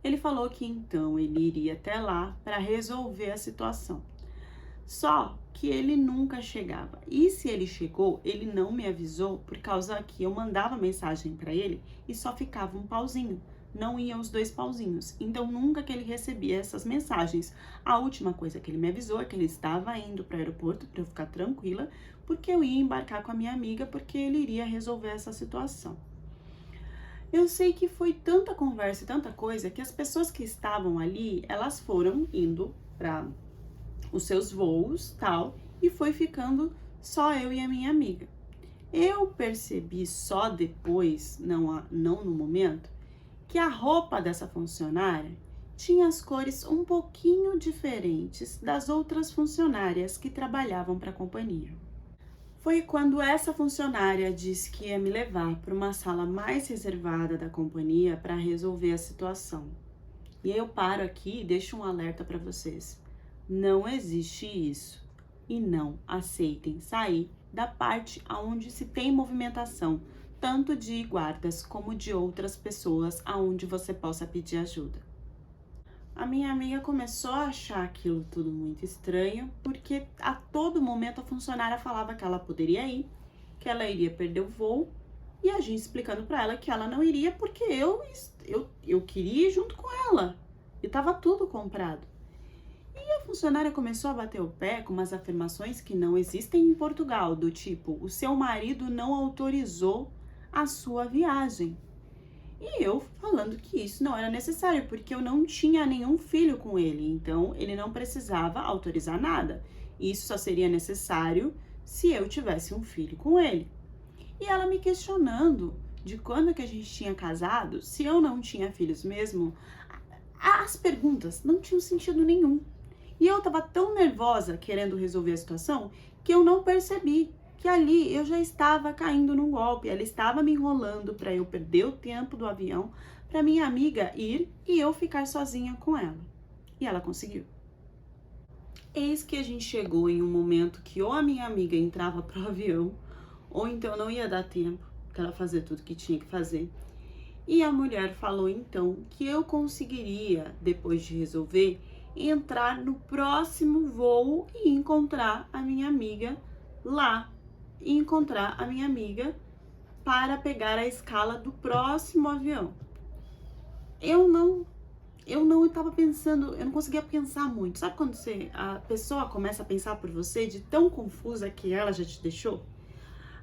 Ele falou que então ele iria até lá para resolver a situação. Só que ele nunca chegava. E se ele chegou, ele não me avisou por causa que eu mandava mensagem para ele e só ficava um pauzinho. Não iam os 2 pauzinhos. Então nunca que ele recebia essas mensagens. A última coisa que ele me avisou é que ele estava indo para o aeroporto para eu ficar tranquila, porque eu ia embarcar com a minha amiga, porque ele iria resolver essa situação. Eu sei que foi tanta conversa e tanta coisa que as pessoas que estavam ali, elas foram indo para os seus voos, tal, e foi ficando só eu e a minha amiga. Eu percebi só depois, não no momento, que a roupa dessa funcionária tinha as cores um pouquinho diferentes das outras funcionárias que trabalhavam para a companhia. Foi quando essa funcionária disse que ia me levar para uma sala mais reservada da companhia para resolver a situação. E eu paro aqui e deixo um alerta para vocês. Não existe isso. E não aceitem sair da parte onde se tem movimentação, tanto de guardas como de outras pessoas aonde você possa pedir ajuda. A minha amiga começou a achar aquilo tudo muito estranho, porque a todo momento a funcionária falava que ela poderia ir, que ela iria perder o voo, e a gente explicando para ela que ela não iria porque eu queria ir junto com ela, e tava tudo comprado. E a funcionária começou a bater o pé com umas afirmações que não existem em Portugal, do tipo, o seu marido não autorizou a sua viagem. E eu falando que isso não era necessário, porque eu não tinha nenhum filho com ele, então ele não precisava autorizar nada. Isso só seria necessário se eu tivesse um filho com ele. E ela me questionando de quando que a gente tinha casado, se eu não tinha filhos mesmo, as perguntas não tinham sentido nenhum. E eu tava tão nervosa querendo resolver a situação que eu não percebi que ali eu já estava caindo num golpe. Ela estava me enrolando para eu perder o tempo do avião, para minha amiga ir e eu ficar sozinha com ela. E ela conseguiu. Eis que a gente chegou em um momento que ou a minha amiga entrava pro avião, ou então não ia dar tempo dela fazer tudo que tinha que fazer. E a mulher falou então que eu conseguiria, depois de resolver, entrar no próximo voo e encontrar a minha amiga lá. E encontrar a minha amiga para pegar a escala do próximo avião. Eu não estava pensando, eu não conseguia pensar muito. Sabe quando a pessoa começa a pensar por você de tão confusa que ela já te deixou?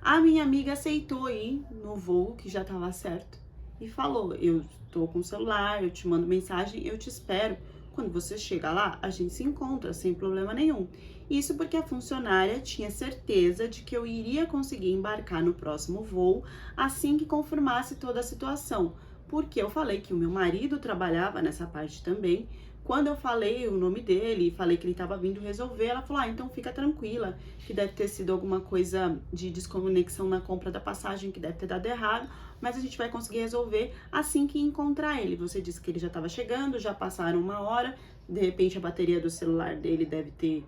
A minha amiga aceitou ir no voo que já estava certo e falou, eu estou com o celular, eu te mando mensagem, eu te espero. Quando você chega lá, a gente se encontra sem problema nenhum. Isso porque a funcionária tinha certeza de que eu iria conseguir embarcar no próximo voo assim que confirmasse toda a situação. Porque eu falei que o meu marido trabalhava nessa parte também. Quando eu falei o nome dele e falei que ele estava vindo resolver, ela falou, então fica tranquila, que deve ter sido alguma coisa de desconexão na compra da passagem, que deve ter dado errado, mas a gente vai conseguir resolver assim que encontrar ele. Você disse que ele já estava chegando, já passaram 1 hora, de repente a bateria do celular dele deve ter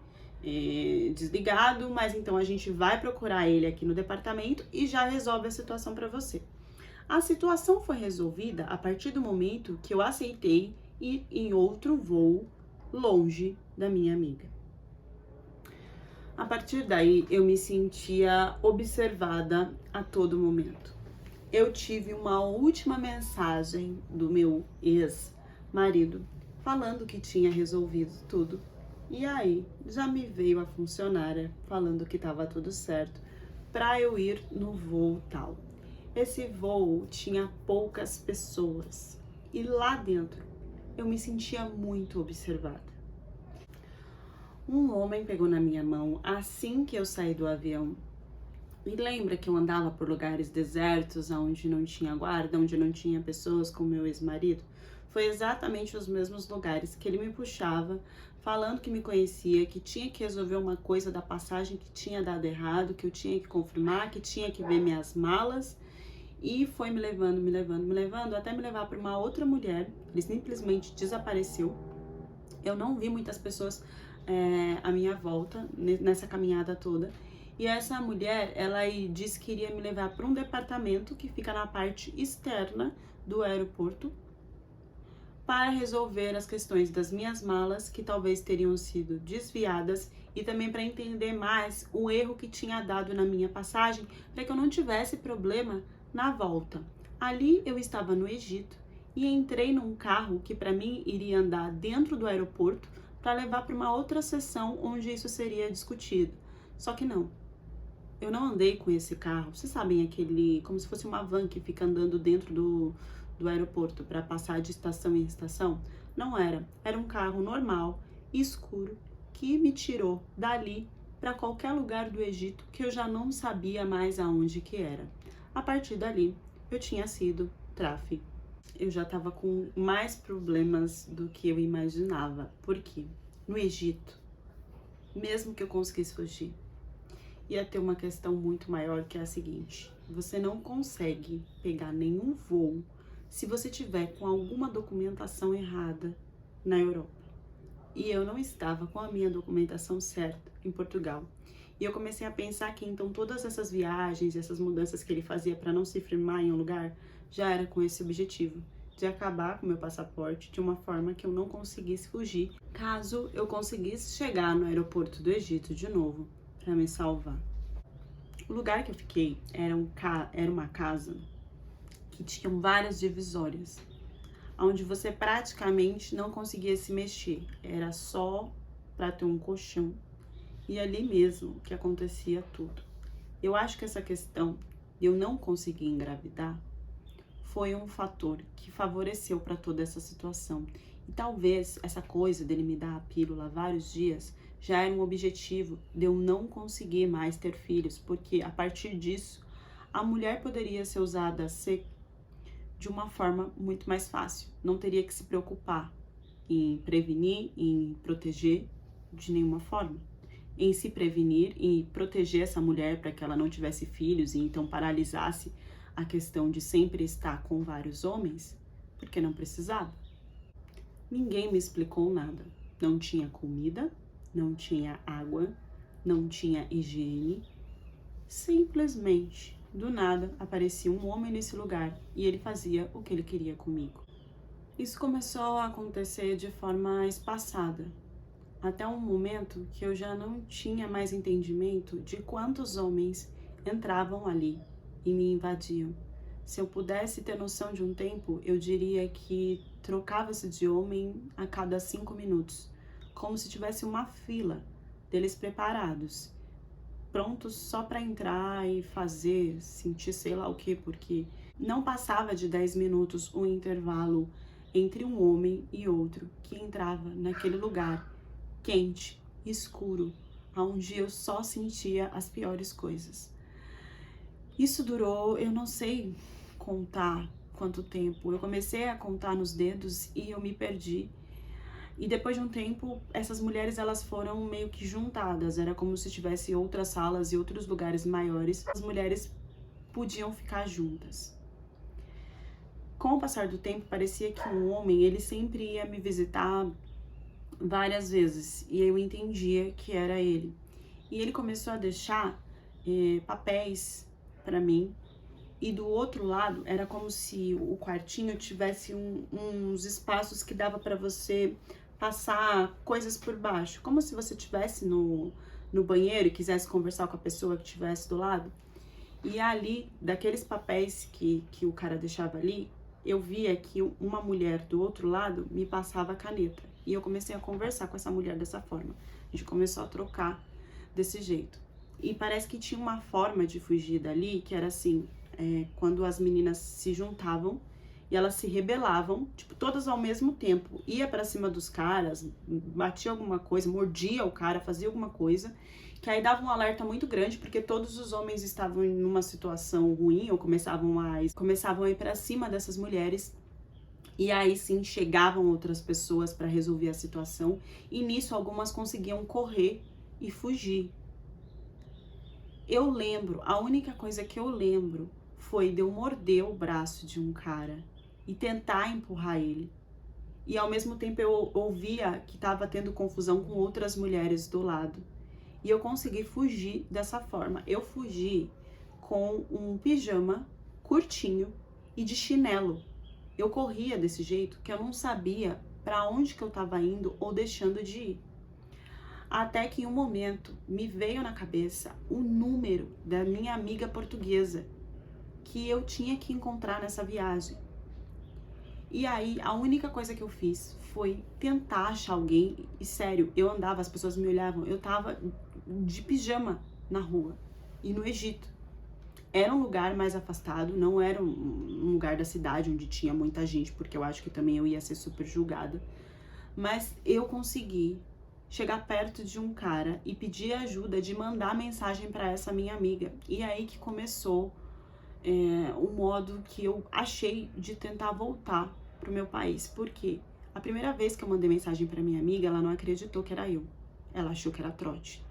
desligado, mas então a gente vai procurar ele aqui no departamento e já resolve a situação para você. A situação foi resolvida a partir do momento que eu aceitei ir em outro voo longe da minha amiga. A partir daí, eu me sentia observada a todo momento. Eu tive uma última mensagem do meu ex-marido falando que tinha resolvido tudo. E aí, já me veio a funcionária falando que estava tudo certo para eu ir no voo tal. Esse voo tinha poucas pessoas e lá dentro eu me sentia muito observada. Um homem pegou na minha mão assim que eu saí do avião. E lembra que eu andava por lugares desertos, onde não tinha guarda, onde não tinha pessoas com meu ex-marido? Foi exatamente os mesmos lugares que ele me puxava, falando que me conhecia, que tinha que resolver uma coisa da passagem que tinha dado errado, que eu tinha que confirmar, que tinha que ver minhas malas. E foi me levando, até me levar para uma outra mulher. Ele simplesmente desapareceu. Eu não vi muitas pessoas à minha volta nessa caminhada toda. E essa mulher, ela disse que iria me levar para um departamento que fica na parte externa do aeroporto para resolver as questões das minhas malas, que talvez teriam sido desviadas, e também para entender mais o erro que tinha dado na minha passagem, para que eu não tivesse problema na volta. Ali eu estava no Egito e entrei num carro que para mim iria andar dentro do aeroporto para levar para uma outra sessão onde isso seria discutido. Só que não. Eu não andei com esse carro. Vocês sabem, aquele como se fosse uma van que fica andando dentro do aeroporto para passar de estação em estação? Não era. Era um carro normal, escuro, que me tirou dali para qualquer lugar do Egito que eu já não sabia mais aonde que era. A partir dali, eu tinha sido tráfico. Eu já estava com mais problemas do que eu imaginava. Por quê? No Egito, mesmo que eu conseguisse fugir, ia ter uma questão muito maior, que é a seguinte: você não consegue pegar nenhum voo se você tiver com alguma documentação errada na Europa. E eu não estava com a minha documentação certa em Portugal. E eu comecei a pensar que então todas essas viagens, essas mudanças que ele fazia para não se firmar em um lugar, já era com esse objetivo, de acabar com o meu passaporte de uma forma que eu não conseguisse fugir, caso eu conseguisse chegar no aeroporto do Egito de novo para me salvar. O lugar que eu fiquei era uma casa que tinha várias divisórias, onde você praticamente não conseguia se mexer, era só para ter um colchão, e ali mesmo que acontecia tudo. Eu acho que essa questão de eu não conseguir engravidar foi um fator que favoreceu para toda essa situação. E talvez essa coisa dele me dar a pílula há vários dias já era um objetivo de eu não conseguir mais ter filhos, porque a partir disso a mulher poderia ser usada de uma forma muito mais fácil. Não teria que se preocupar em prevenir, em proteger de nenhuma forma. Em se prevenir e proteger essa mulher para que ela não tivesse filhos e então paralisasse a questão de sempre estar com vários homens, porque não precisava. Ninguém me explicou nada. Não tinha comida, não tinha água, não tinha higiene. Simplesmente, do nada, aparecia um homem nesse lugar e ele fazia o que ele queria comigo. Isso começou a acontecer de forma espaçada, até um momento que eu já não tinha mais entendimento de quantos homens entravam ali e me invadiam. Se eu pudesse ter noção de um tempo, eu diria que trocava-se de homem a cada 5 minutos, como se tivesse uma fila deles preparados, prontos só para entrar e fazer, sentir sei lá o que, porque não passava de 10 minutos o intervalo entre um homem e outro que entrava naquele lugar quente, escuro, onde eu só sentia as piores coisas. Isso durou, eu não sei contar quanto tempo. Eu comecei a contar nos dedos e eu me perdi. E depois de um tempo, essas mulheres elas foram meio que juntadas. Era como se tivesse outras salas e outros lugares maiores. As mulheres podiam ficar juntas. Com o passar do tempo, parecia que um homem, ele sempre ia me visitar várias vezes. E eu entendia que era ele. E ele começou a deixar papéis para mim. E do outro lado, era como se o quartinho tivesse uns espaços que dava para você passar coisas por baixo. Como se você estivesse no banheiro e quisesse conversar com a pessoa que estivesse do lado. E ali, daqueles papéis que o cara deixava ali, eu via que uma mulher do outro lado me passava a caneta. E eu comecei a conversar com essa mulher dessa forma. A gente começou a trocar desse jeito. E parece que tinha uma forma de fugir dali, que era assim, quando as meninas se juntavam e elas se rebelavam, tipo, todas ao mesmo tempo. Ia pra cima dos caras, batia alguma coisa, mordia o cara, fazia alguma coisa, que aí dava um alerta muito grande, porque todos os homens estavam em uma situação ruim, ou começavam a ir pra cima dessas mulheres. E aí sim chegavam outras pessoas para resolver a situação, e nisso algumas conseguiam correr e fugir. Eu lembro, a única coisa que eu lembro foi de eu morder o braço de um cara e tentar empurrar ele. E ao mesmo tempo eu ouvia que estava tendo confusão com outras mulheres do lado. E eu consegui fugir dessa forma. Eu fugi com um pijama curtinho e de chinelo. Eu corria desse jeito que eu não sabia para onde que eu estava indo ou deixando de ir. Até que em um momento me veio na cabeça o número da minha amiga portuguesa que eu tinha que encontrar nessa viagem. E aí a única coisa que eu fiz foi tentar achar alguém. E sério, eu andava, as pessoas me olhavam, eu tava de pijama na rua e no Egito. Era um lugar mais afastado, não era um lugar da cidade onde tinha muita gente, porque eu acho que também eu ia ser super julgada. Mas eu consegui chegar perto de um cara e pedir ajuda de mandar mensagem para essa minha amiga. E aí que começou o modo que eu achei de tentar voltar pro meu país. Por quê? A primeira vez que eu mandei mensagem para minha amiga, ela não acreditou que era eu. Ela achou que era trote.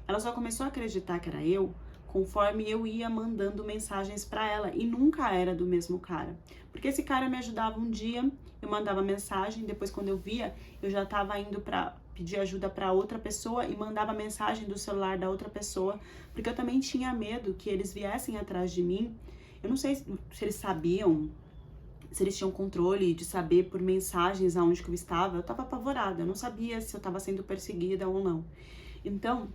Ela só começou a acreditar que era eu conforme eu ia mandando mensagens para ela, e nunca era do mesmo cara. Porque esse cara me ajudava um dia, eu mandava mensagem, depois quando eu via, eu já estava indo para pedir ajuda para outra pessoa e mandava mensagem do celular da outra pessoa, porque eu também tinha medo que eles viessem atrás de mim. Eu não sei se eles sabiam, se eles tinham controle de saber por mensagens aonde que eu estava. Eu estava apavorada, eu não sabia se eu estava sendo perseguida ou não. Então,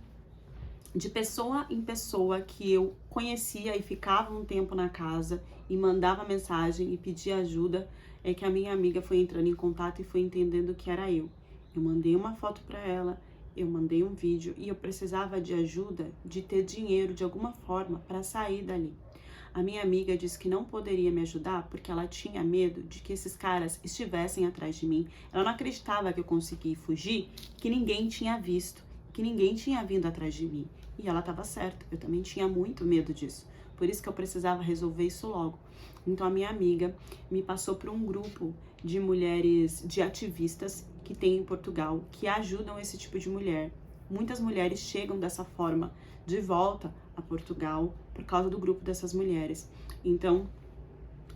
de pessoa em pessoa que eu conhecia e ficava um tempo na casa e mandava mensagem e pedia ajuda, é que a minha amiga foi entrando em contato e foi entendendo que era eu. Eu mandei uma foto para ela, eu mandei um vídeo e eu precisava de ajuda, de ter dinheiro de alguma forma para sair dali. A minha amiga disse que não poderia me ajudar porque ela tinha medo de que esses caras estivessem atrás de mim. Ela não acreditava que eu consegui fugir, que ninguém tinha visto, que ninguém tinha vindo atrás de mim. E ela estava certa, eu também tinha muito medo disso. Por isso que eu precisava resolver isso logo. Então a minha amiga me passou para um grupo de mulheres, de ativistas que tem em Portugal, que ajudam esse tipo de mulher. Muitas mulheres chegam dessa forma de volta a Portugal por causa do grupo dessas mulheres. Então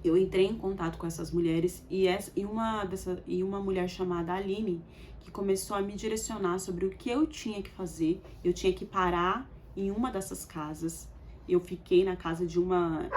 eu entrei em contato com essas mulheres e uma mulher chamada Aline, que começou a me direcionar sobre o que eu tinha que fazer. Eu tinha que parar em uma dessas casas. Eu fiquei na casa de uma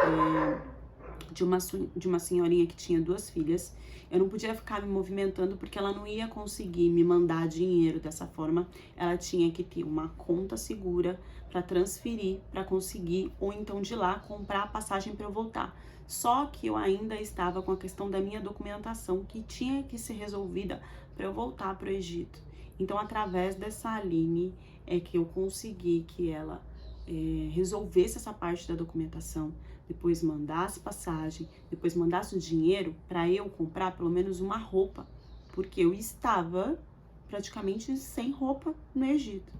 senhorinha que tinha 2 filhas. Eu não podia ficar me movimentando porque ela não ia conseguir me mandar dinheiro dessa forma. Ela tinha que ter uma conta segura para transferir, para conseguir, ou então de lá comprar a passagem para eu voltar. Só que eu ainda estava com a questão da minha documentação, que tinha que ser resolvida para eu voltar para o Egito. Então, através dessa Aline, é que eu consegui que ela resolvesse essa parte da documentação, depois mandasse passagem, depois mandasse o dinheiro para eu comprar pelo menos uma roupa, porque eu estava praticamente sem roupa no Egito.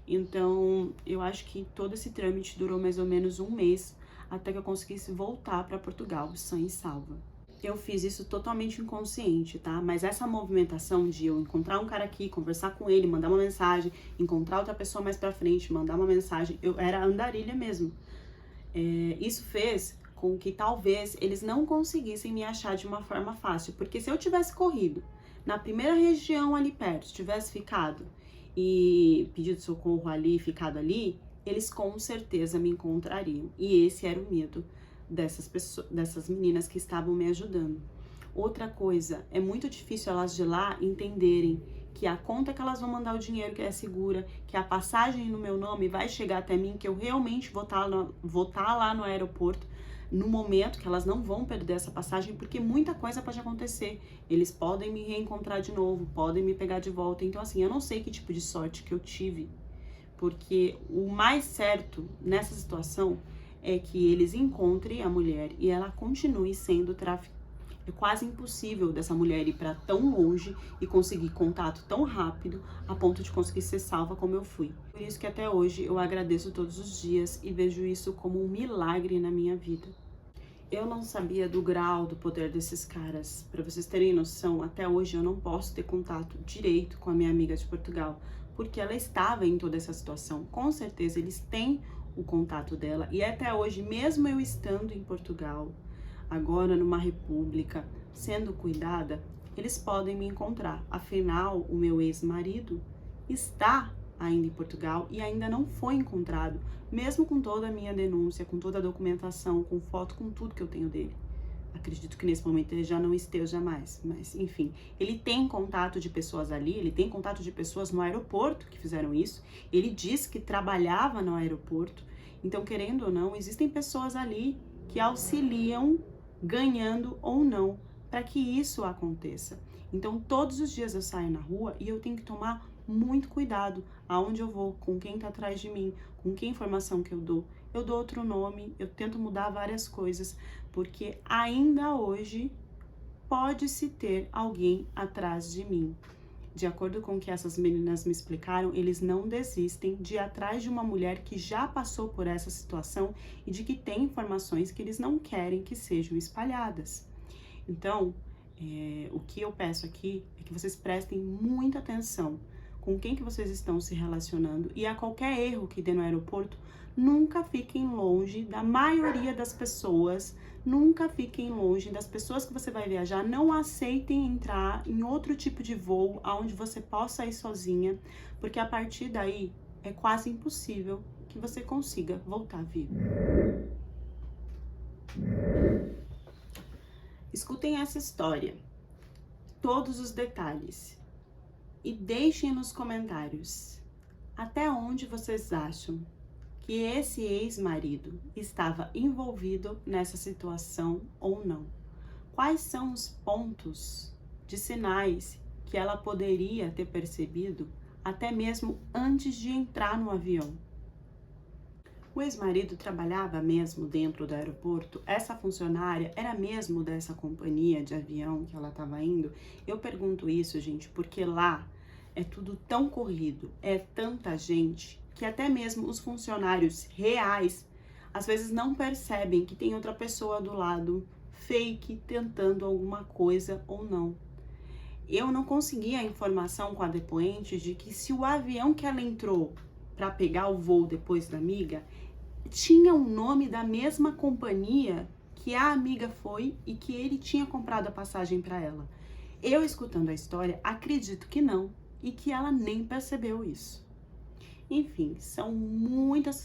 Então, eu acho que todo esse trâmite durou mais ou menos um mês, até que eu conseguisse voltar para Portugal, sã e salva. Eu fiz isso totalmente inconsciente, tá? Mas essa movimentação de eu encontrar um cara aqui, conversar com ele, mandar uma mensagem, encontrar outra pessoa mais pra frente, mandar uma mensagem, eu era andarilha mesmo. Isso fez com que talvez eles não conseguissem me achar de uma forma fácil, porque se eu tivesse corrido na primeira região ali perto, tivesse ficado e pedido socorro ali, ficado ali, eles com certeza me encontrariam. E esse era o medo dessas pessoas, dessas meninas que estavam me ajudando. Outra coisa, é muito difícil elas de lá entenderem que a conta que elas vão mandar o dinheiro que é segura, que a passagem no meu nome vai chegar até mim, que eu realmente vou estar lá no aeroporto no momento, que elas não vão perder essa passagem, porque muita coisa pode acontecer. Eles podem me reencontrar de novo, podem me pegar de volta. Então, assim, eu não sei que tipo de sorte que eu tive, porque o mais certo nessa situação é que eles encontrem a mulher e ela continue sendo traficada. É quase impossível dessa mulher ir para tão longe e conseguir contato tão rápido a ponto de conseguir ser salva como eu fui. Por isso que até hoje eu agradeço todos os dias e vejo isso como um milagre na minha vida. Eu não sabia do grau do poder desses caras. Para vocês terem noção, até hoje eu não posso ter contato direito com a minha amiga de Portugal, porque ela estava em toda essa situação. Com certeza eles têm o contato dela e até hoje, mesmo eu estando em Portugal, agora numa república, sendo cuidada, eles podem me encontrar. Afinal, o meu ex-marido está ainda em Portugal e ainda não foi encontrado, mesmo com toda a minha denúncia, com toda a documentação, com foto, com tudo que eu tenho dele. Acredito que nesse momento ele já não esteja mais, mas enfim, ele tem contato de pessoas ali, ele tem contato de pessoas no aeroporto que fizeram isso, ele diz que trabalhava no aeroporto, então querendo ou não, existem pessoas ali que auxiliam, ganhando ou não, para que isso aconteça. Então todos os dias eu saio na rua e eu tenho que tomar muito cuidado aonde eu vou, com quem tá atrás de mim, com que informação que eu dou. Eu dou outro nome, eu tento mudar várias coisas, porque ainda hoje pode-se ter alguém atrás de mim. de acordo com o que essas meninas me explicaram, eles não desistem de ir atrás de uma mulher que já passou por essa situação e de que tem informações que eles não querem que sejam espalhadas. Então, o que eu peço aqui é que vocês prestem muita atenção com quem que vocês estão se relacionando e a qualquer erro que dê no aeroporto, nunca fiquem longe da maioria das pessoas, nunca fiquem longe das pessoas que você vai viajar, não aceitem entrar em outro tipo de voo onde você possa ir sozinha, porque a partir daí é quase impossível que você consiga voltar vivo. Escutem essa história, todos os detalhes, e deixem nos comentários até onde vocês acham que esse ex-marido estava envolvido nessa situação ou não. Quais são os pontos de sinais que ela poderia ter percebido até mesmo antes de entrar no avião? O ex-marido trabalhava mesmo dentro do aeroporto? Essa funcionária era mesmo dessa companhia de avião que ela estava indo? Eu pergunto isso, gente, porque lá é tudo tão corrido, é tanta gente, que até mesmo os funcionários reais às vezes não percebem que tem outra pessoa do lado, fake, tentando alguma coisa ou não. Eu não consegui a informação com a depoente de que se o avião que ela entrou para pegar o voo depois da amiga tinha o nome da mesma companhia que a amiga foi e que ele tinha comprado a passagem para ela. Eu, escutando a história, acredito que não e que ela nem percebeu isso. Enfim, são muitas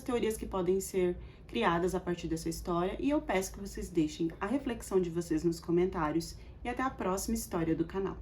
teorias que podem ser criadas a partir dessa história e eu peço que vocês deixem a reflexão de vocês nos comentários e até a próxima história do canal.